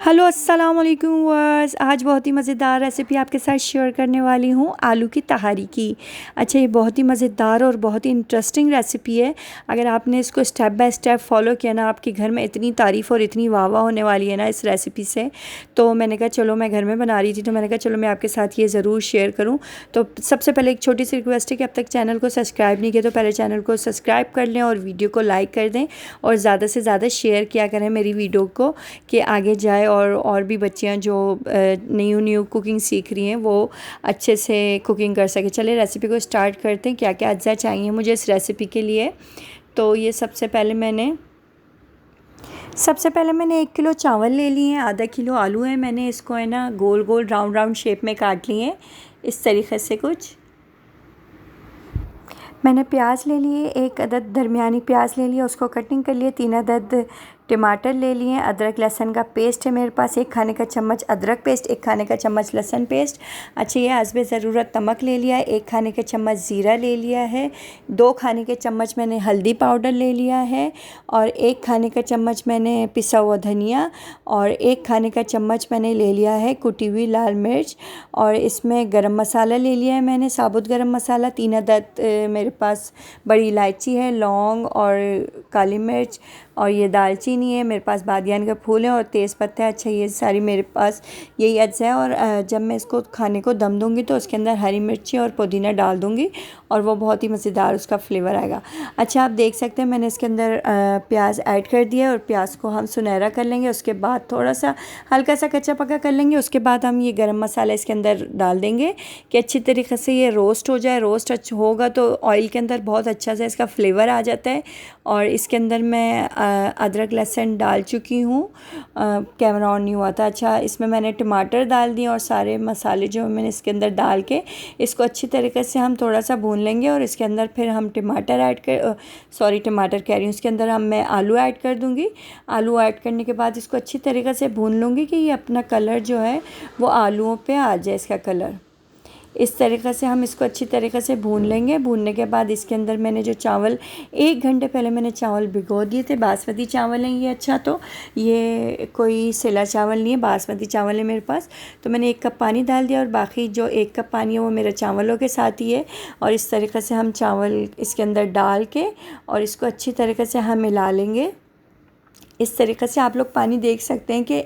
Hello अस्सलाम वालेकुम viewers. आज बहुत ही मज़ेदार रेसिपी आपके साथ शेयर करने वाली हूँ, आलू की तहारी की। अच्छा, ये बहुत ही मज़ेदार और बहुत ही इंटरेस्टिंग रेसिपी है। अगर आपने इसको स्टेप बाय स्टेप फॉलो किया ना, आपके घर में इतनी तारीफ़ और इतनी वाह वाह होने वाली है ना इस रेसिपी से। तो मैंने कहा चलो, मैं घर में बना रही थी तो मैंने कहा चलो मैं आपके साथ ये ज़रूर शेयर करूँ। तो सबसे पहले एक छोटी सी रिक्वेस्ट है कि अब तक चैनल को सब्सक्राइब नहीं किया तो पहले चैनल को सब्सक्राइब कर लें और वीडियो को लाइक कर दें और ज़्यादा से ज़्यादा शेयर किया करें मेरी वीडियो को, कि आगे जाए और भी बच्चियां जो न्यू कुकिंग सीख रही हैं वो अच्छे से कुकिंग कर सके। चलिए रेसिपी को स्टार्ट करते हैं। क्या क्या अज्जा चाहिए मुझे इस रेसिपी के लिए। तो ये सबसे पहले मैंने 1 किलो चावल ले लिए हैं। आधा किलो आलू है। मैंने इसको है ना गोल गोल राउंड राउंड शेप में काट लिए हैं इस तरीक़े से। कुछ मैंने प्याज ले लिए, 1 अदद दरमियानी प्याज ले लिया, उसको कटिंग कर लिए। 3 अदद टमाटर ले लिए। अदरक लहसुन का पेस्ट है मेरे पास, 1 खाने का चम्मच अदरक पेस्ट, 1 खाने का चम्मच लहसुन पेस्ट। अच्छा, ये हस्बे ज़रूरत नमक ले लिया है। 1 खाने के चम्मच ज़ीरा ले लिया है। 2 खाने के चम्मच मैंने हल्दी पाउडर ले लिया है और 1 खाने का चम्मच मैंने पिसा हुआ धनिया और 1 खाने का चम्मच मैंने ले लिया है कुटी हुई लाल मिर्च। और इसमें गरम मसाला ले लिया है मैंने, साबुत गरम मसाला। 3 अदद मेरे पास बड़ी इलायची है, लौंग और काली मिर्च, और ये दालचीनी है मेरे पास, बादियान का फूल है और तेज़पत्ता है। अच्छा, ये सारी मेरे पास यही अज्जा है। और जब मैं इसको खाने को दम दूँगी तो उसके अंदर हरी मिर्ची और पुदीना डाल दूँगी और वो बहुत ही मज़ेदार उसका फ्लेवर आएगा। अच्छा, आप देख सकते हैं मैंने इसके अंदर प्याज ऐड कर दिया और प्याज को हम सुनहरा कर लेंगे। उसके बाद थोड़ा सा हल्का सा कच्चा पका कर लेंगे। उसके बाद हम ये गरम मसाला इसके अंदर डाल देंगे कि अच्छी तरीके से ये रोस्ट हो जाए। रोस्ट अच्छा होगा तो ऑयल के अंदर बहुत अच्छा सा इसका फ्लेवर आ जाता है। और इसके अंदर मैं अदरक लहसुन डाल चुकी हूँ, कैमरा ऑन नहीं हुआ था। अच्छा, इसमें मैंने टमाटर डाल दिए और सारे मसाले जो मैंने इसके अंदर डाल के इसको अच्छी तरीके से हम थोड़ा सा भून लेंगे। और इसके अंदर फिर हम टमाटर कह रही हूँ, इसके अंदर मैं आलू ऐड कर दूँगी। आलू ऐड करने के बाद इसको अच्छी तरीके से भून लूँगी कि ये अपना कलर जो है वो आलूओं पे आ जाए, इसका कलर। इस तरीक़े से हम इसको अच्छी तरीक़े से भून लेंगे। भूनने के बाद इसके अंदर मैंने जो चावल 1 घंटे पहले मैंने चावल भिगो दिए थे, बासमती चावल हैं ये। अच्छा, तो ये कोई सेला चावल नहीं है, बासमती चावल है मेरे पास। तो मैंने 1 कप पानी डाल दिया और बाकी जो 1 कप पानी है वो मेरे चावलों के साथ ही है। और इस तरीक़े से हम चावल इसके अंदर डाल के और इसको अच्छी तरीक़े से हम मिला लेंगे। इस तरीक़े से आप लोग पानी देख सकते हैं कि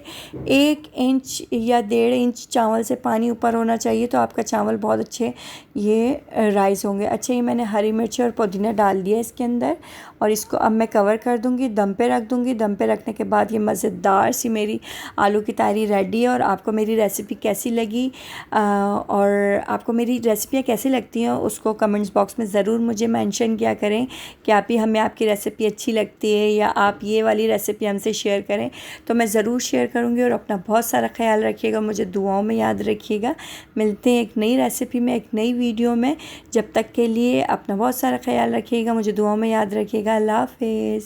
1 इंच या 1.5 इंच चावल से पानी ऊपर होना चाहिए, तो आपका चावल बहुत अच्छे ये राइस होंगे। अच्छा, ये मैंने हरी मिर्ची और पुदीना डाल दिया इसके अंदर और इसको अब मैं कवर कर दूँगी, दम पे रख दूँगी। दम पे रखने के बाद ये मज़ेदार सी मेरी आलू की तहारी रेडी है। और आपको मेरी रेसिपी कैसी लगी और आपको मेरी रेसिपियाँ कैसी लगती हैं उसको कमेंट्स बॉक्स में ज़रूर मुझे मेंशन किया करें कि हमें आपकी रेसिपी अच्छी लगती है या आप ये वाली रेसिपी हमसे शेयर करें, तो मैं ज़रूर शेयर करूँगी। और अपना बहुत सारा ख्याल रखिएगा, मुझे दुआओं में याद रखिएगा। मिलते हैं एक नई रेसिपी में, एक नई वीडियो में। जब तक के लिए अपना बहुत सारा ख्याल रखिएगा, मुझे दुआओं में याद रखिएगा। अल्लाह हाफ़िज़।